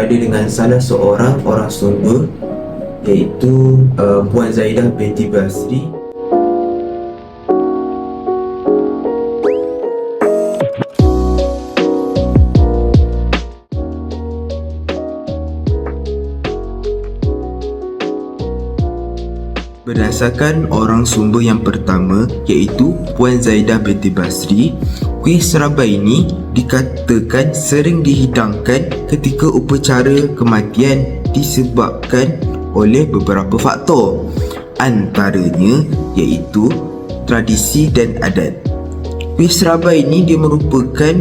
berada dengan salah seorang orang Sumba, iaitu Puan Zaidah binti Basri. Berdasarkan orang Sumba yang pertama, iaitu Puan Zaidah binti Basri, kuih serabai ini dikatakan sering dihidangkan ketika upacara kematian disebabkan oleh beberapa faktor, antaranya iaitu tradisi dan adat. Kuih serabai ini dia merupakan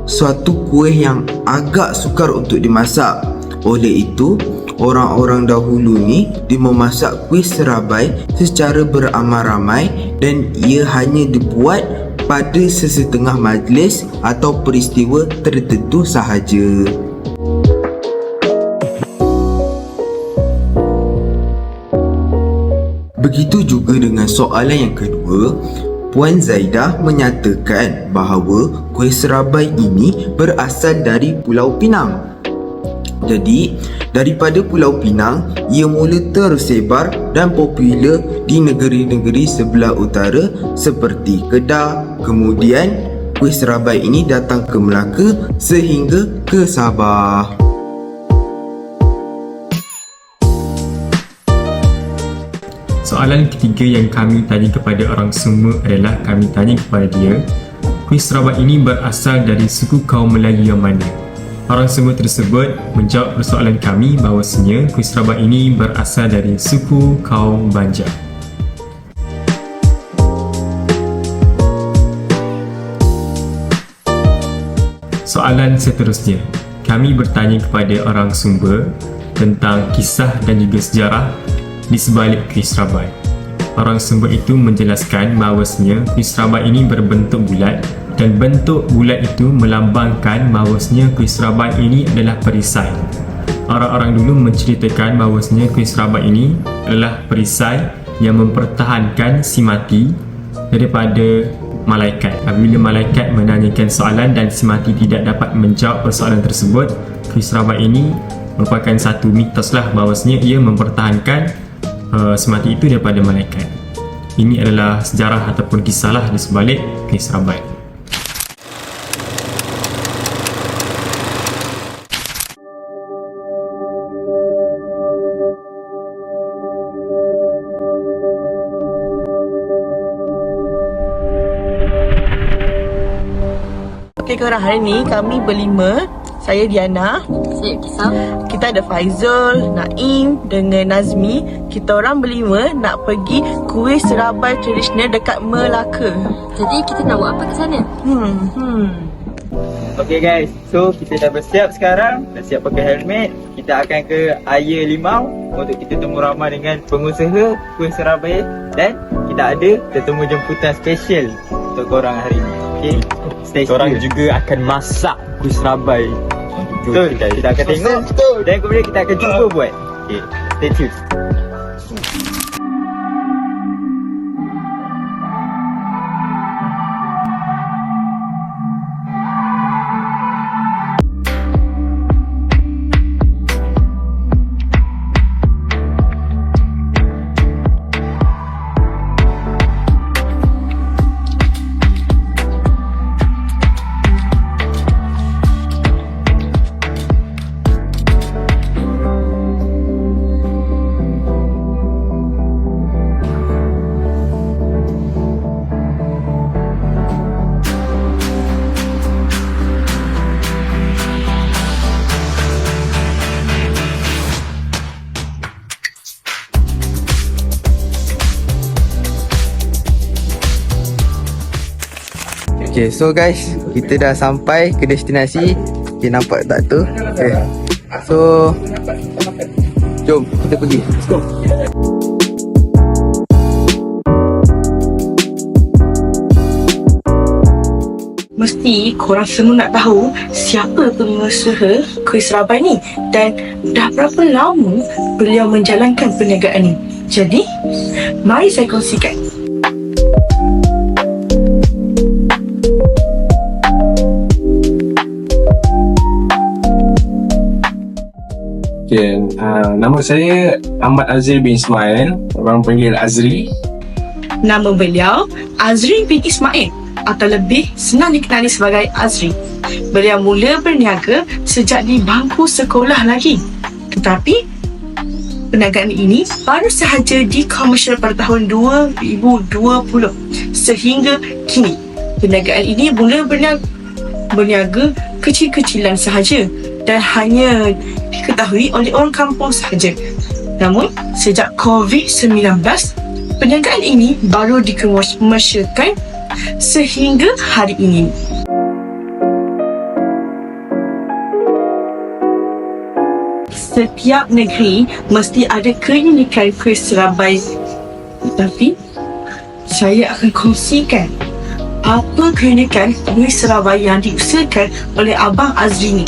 suatu kuih yang agak sukar untuk dimasak. Oleh itu, orang-orang dahulu ni dia memasak kuih serabai secara beramai-ramai dan ia hanya dibuat pada sesetengah majlis atau peristiwa tertentu sahaja. Begitu juga dengan soalan yang kedua, Puan Zaidah menyatakan bahawa kuih serabai ini berasal dari Pulau Pinang. Jadi, daripada Pulau Pinang, ia mula tersebar dan popular di negeri-negeri sebelah utara seperti Kedah. Kemudian, kuih serabai ini datang ke Melaka sehingga ke Sabah. Soalan ketiga yang kami tanya kepada orang Sumba adalah kami tanya kepada dia, kuih serabai ini berasal dari suku kaum Melayu yang mana? Orang Sumba tersebut menjawab persoalan kami bahawasanya kuih serabai ini berasal dari suku kaum Banjar. Soalan seterusnya, kami bertanya kepada orang Sumba tentang kisah dan juga sejarah di sebalik kuih serabai. Orang Sumba itu menjelaskan bahawasanya kuih serabai ini berbentuk bulat dan bentuk bulat itu melambangkan bahawasanya kuih serabai ini adalah perisai. Orang-orang dulu menceritakan bahawasanya kuih serabai ini adalah perisai yang mempertahankan si mati daripada malaikat. Apabila malaikat menanyakan soalan dan si mati tidak dapat menjawab persoalan tersebut, kuih serabai ini merupakan satu mitos lah bahawasanya ia mempertahankan si mati itu daripada malaikat. Ini adalah sejarah ataupun kisah lah di sebalik kuih serabai. Okey korang, hari ni kami berlima. Saya Diana, Saya Kisah. kita ada Faizul, Naim dengan Nazmi. Kita orang berlima nak pergi kuih serabai tradisional dekat Melaka. Jadi kita nak buat apa ke sana? Okay guys, so kita dah bersiap sekarang. Dah siap pakai helmet. Kita akan ke Ayer Limau untuk kita temu ramai dengan pengusaha kuih serabai. Dan kita ada tetamu jemputan special untuk korang hari ni. Okay, stay tune. Korang juga akan masak kuih serabai. Betul, kita akan tengok. Dan kemudian kita akan cuba buat. Okay, stay tune. Okay, so guys, kita dah sampai ke destinasi. Okay, nampak tak tu? Okay. So, jom kita pergi. Let's go. Mesti korang semua nak tahu siapa pengusaha kuih serabai ni dan dah berapa lama beliau menjalankan perniagaan ni. Jadi, mari saya kongsikan. Okay, nama saya Ahmad Azri bin Ismail. Orang panggil Azri. Nama beliau Azri bin Ismail atau lebih senang dikenali sebagai Azri. Beliau mula berniaga sejak di bangku sekolah lagi. Tetapi perniagaan ini baru sahaja dikomersial pada tahun 2020 sehingga kini. Perniagaan ini mula berniaga kecil-kecilan sahaja dan hanya diketahui oleh orang kampung sahaja. Namun, sejak COVID-19, perniagaan ini baru dikomersialkan sehingga hari ini. Setiap negeri mesti ada keunikan kuih serabai. Tapi, saya akan kongsikan apa keunikan kuih serabai yang diusahakan oleh Abang Azri ni.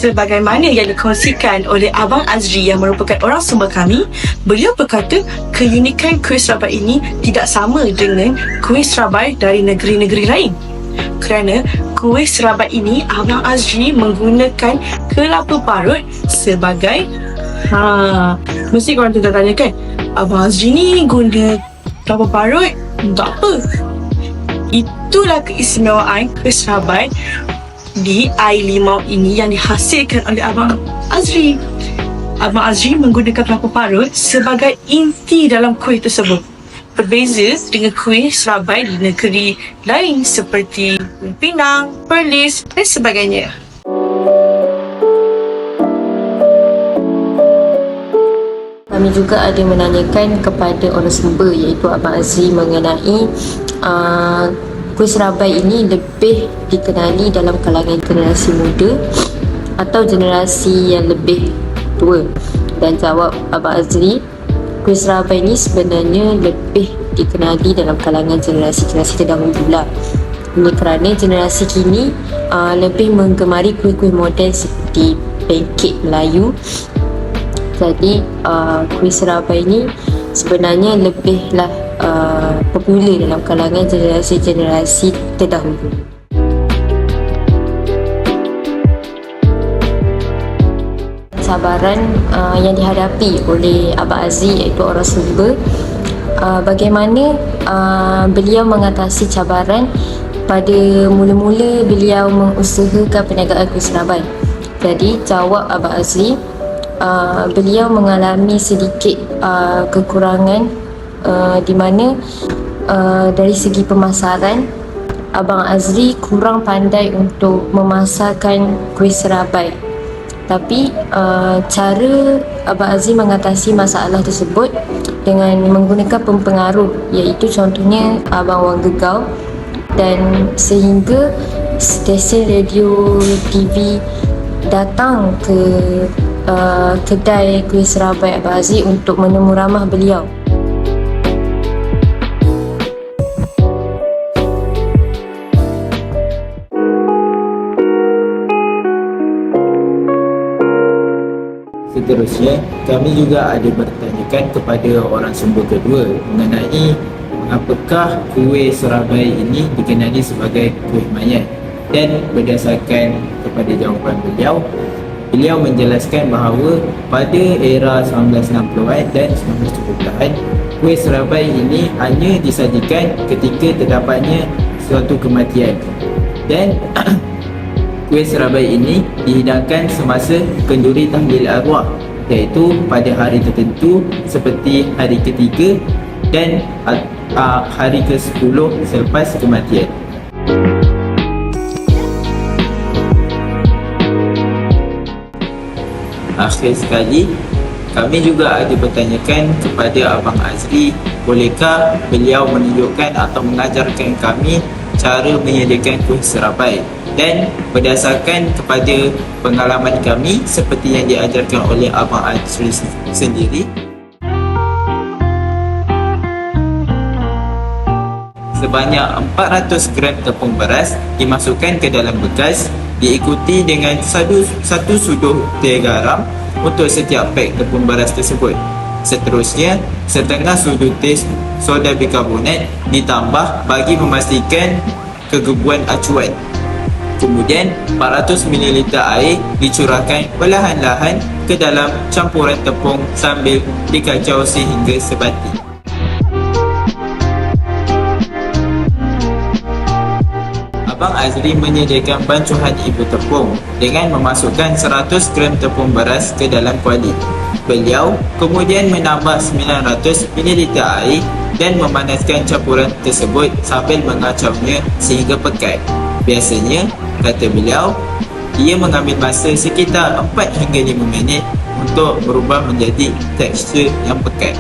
Sebagaimana yang dikongsikan oleh Abang Azri yang merupakan orang Sumber kami, beliau berkata keunikan kuih serabai ini tidak sama dengan kuih serabai dari negeri-negeri lain. Kerana kuih serabai ini Abang Azri menggunakan kelapa parut sebagai mesti korang tu tanya kan, Abang Azri ni guna kelapa parut untuk apa? Itulah keistimewaan kuih serabai di air limau ini yang dihasilkan oleh Abang Azri. Abang Azri menggunakan kelapa parut sebagai inti dalam kuih tersebut. Berbeza dengan kuih serabai di negeri lain seperti Pinang, Perlis dan sebagainya. Kami juga ada menanyakan kepada orang Sumber iaitu Abang Azri mengenai kuih serabai ini lebih dikenali dalam kalangan generasi muda atau generasi yang lebih tua. Dan jawab Abang Azri, kuih serabai ini sebenarnya lebih dikenali dalam kalangan generasi-generasi terdahulu lah. Ini kerana generasi kini lebih menggemari kuih-kuih moden seperti pancake Melayu. Jadi kuih serabai ini sebenarnya lebihlah popular dalam kalangan generasi-generasi terdahulu. Cabaran yang dihadapi oleh Abang Azri iaitu orang Sumber, bagaimana beliau mengatasi cabaran pada mula-mula beliau mengusahakan perniagaan kuih serabai. Jadi jawab Abang Azri, beliau mengalami sedikit kekurangan di mana dari segi pemasaran Abang Azri kurang pandai untuk memasarkan kuih serabai. Tapi cara Abang Azri mengatasi masalah tersebut dengan menggunakan pempengaruh, iaitu contohnya Abang Wang Gegau, dan sehingga stesen radio TV datang ke kedai kuih serabai Abang Azri untuk menemu ramah beliau. Seterusnya, kami juga ada bertanyakan kepada orang Sumber kedua mengenai mengapakah kuih serabai ini dikenali sebagai kuih mayat. Dan berdasarkan kepada jawapan beliau menjelaskan bahawa pada era 1960-an dan 1970-an, kuih serabai ini hanya disajikan ketika terdapatnya suatu kematian. Dan kuih serabai ini dihidangkan semasa kenduri tahlil arwah, iaitu pada hari tertentu seperti hari ketiga dan hari ke-10 selepas kematian. Akhir sekali, kami juga ada bertanyakan kepada Abang Azri, bolehkah beliau menunjukkan atau mengajarkan kami cara menyediakan kuih serabai. Dan berdasarkan kepada pengalaman kami seperti yang diajarkan oleh Abang Azri sendiri, sebanyak 400 gram tepung beras dimasukkan ke dalam bekas, diikuti dengan satu suduh teh garam untuk setiap pek tepung beras tersebut. Seterusnya, setengah sudu tes soda bikarbonat ditambah bagi memastikan kegebuan acuan. Kemudian 400 ml air dicurahkan perlahan-lahan ke dalam campuran tepung sambil dikacau sehingga sebati. Abang Azri menyediakan bancuhan ibu tepung dengan memasukkan 100 gram tepung beras ke dalam kuali. Beliau kemudian menambah 900 ml air dan memanaskan campuran tersebut sambil mengacaunya sehingga pekat. Biasanya, kata beliau, ia mengambil masa sekitar 4 hingga 5 minit untuk berubah menjadi tekstur yang pekat.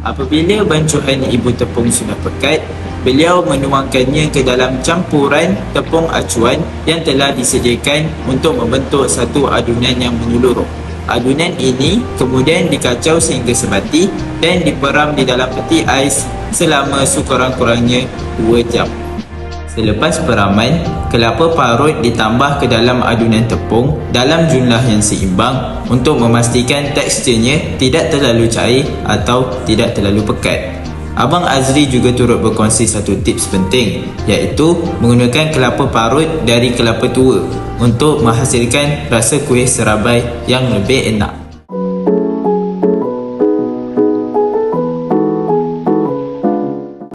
Apabila bancuhan ibu tepung sudah pekat, beliau menuangkannya ke dalam campuran tepung acuan yang telah disediakan untuk membentuk satu adunan yang menyeluruh. Adunan ini kemudian dikacau sehingga sebati dan diperam di dalam peti ais selama sekurang-kurangnya 2 jam. Selepas peraman, kelapa parut ditambah ke dalam adunan tepung dalam jumlah yang seimbang untuk memastikan teksturnya tidak terlalu cair atau tidak terlalu pekat. Abang Azri juga turut berkongsi satu tips penting, iaitu menggunakan kelapa parut dari kelapa tua untuk menghasilkan rasa kuih serabai yang lebih enak.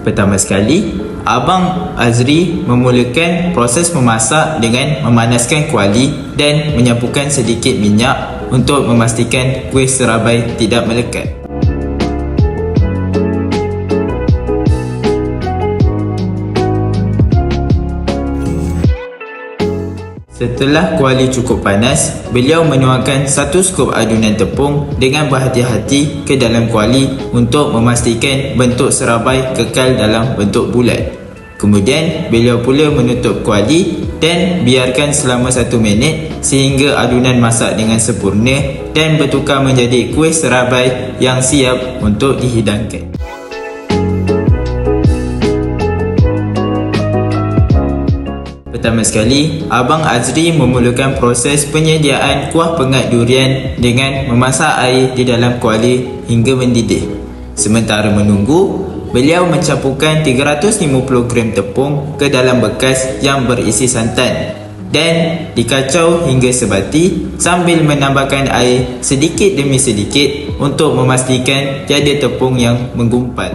Pertama sekali, Abang Azri memulakan proses memasak dengan memanaskan kuali dan menyapukan sedikit minyak untuk memastikan kuih serabai tidak melekat. Setelah kuali cukup panas, beliau menuangkan 1 skop adunan tepung dengan berhati-hati ke dalam kuali untuk memastikan bentuk serabai kekal dalam bentuk bulat. Kemudian, beliau pula menutup kuali dan biarkan selama 1 minit sehingga adunan masak dengan sempurna dan bertukar menjadi kuih serabai yang siap untuk dihidangkan. Pertama sekali, Abang Azri memulakan proses penyediaan kuah pengat durian dengan memasak air di dalam kuali hingga mendidih. Sementara menunggu, beliau mencampurkan 350 gram tepung ke dalam bekas yang berisi santan dan dikacau hingga sebati sambil menambahkan air sedikit demi sedikit untuk memastikan tiada tepung yang menggumpal.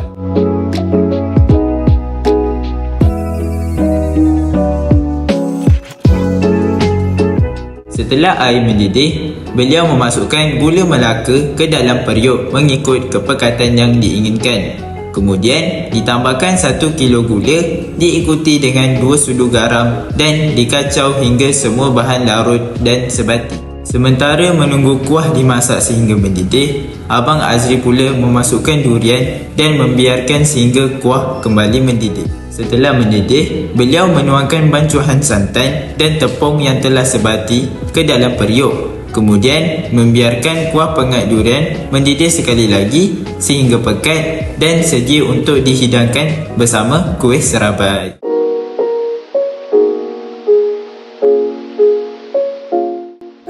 Setelah air mendidih, beliau memasukkan gula melaka ke dalam periuk mengikut kepekatan yang diinginkan. Kemudian, ditambahkan 1 kilo gula diikuti dengan 2 sudu garam dan dikacau hingga semua bahan larut dan sebati. Sementara menunggu kuah dimasak sehingga mendidih, Abang Azri pula memasukkan durian dan membiarkan sehingga kuah kembali mendidih. Setelah mendidih, beliau menuangkan bancuhan santan dan tepung yang telah sebati ke dalam periuk. Kemudian, membiarkan kuah pengat durian mendidih sekali lagi sehingga pekat dan sedia untuk dihidangkan bersama kuih serabai.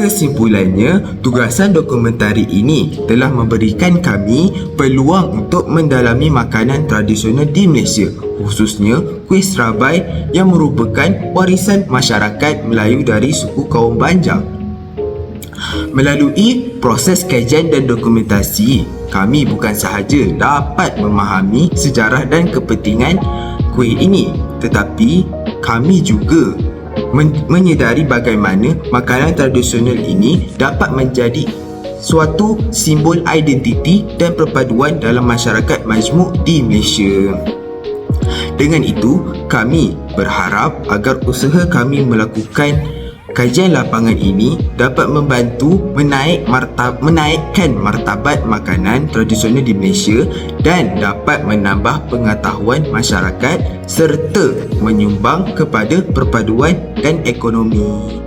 Kesimpulannya, tugasan dokumentari ini telah memberikan kami peluang untuk mendalami makanan tradisional di Malaysia, khususnya kuih serabai yang merupakan warisan masyarakat Melayu dari suku kaum Banjar. Melalui proses kajian dan dokumentasi, kami bukan sahaja dapat memahami sejarah dan kepentingan kuih ini, tetapi kami juga menyedari bagaimana makanan tradisional ini dapat menjadi suatu simbol identiti dan perpaduan dalam masyarakat majmuk di Malaysia. Dengan itu, kami berharap agar usaha kami melakukan kajian lapangan ini dapat membantu menaikkan martabat makanan tradisional di Malaysia dan dapat menambah pengetahuan masyarakat serta menyumbang kepada perpaduan dan ekonomi.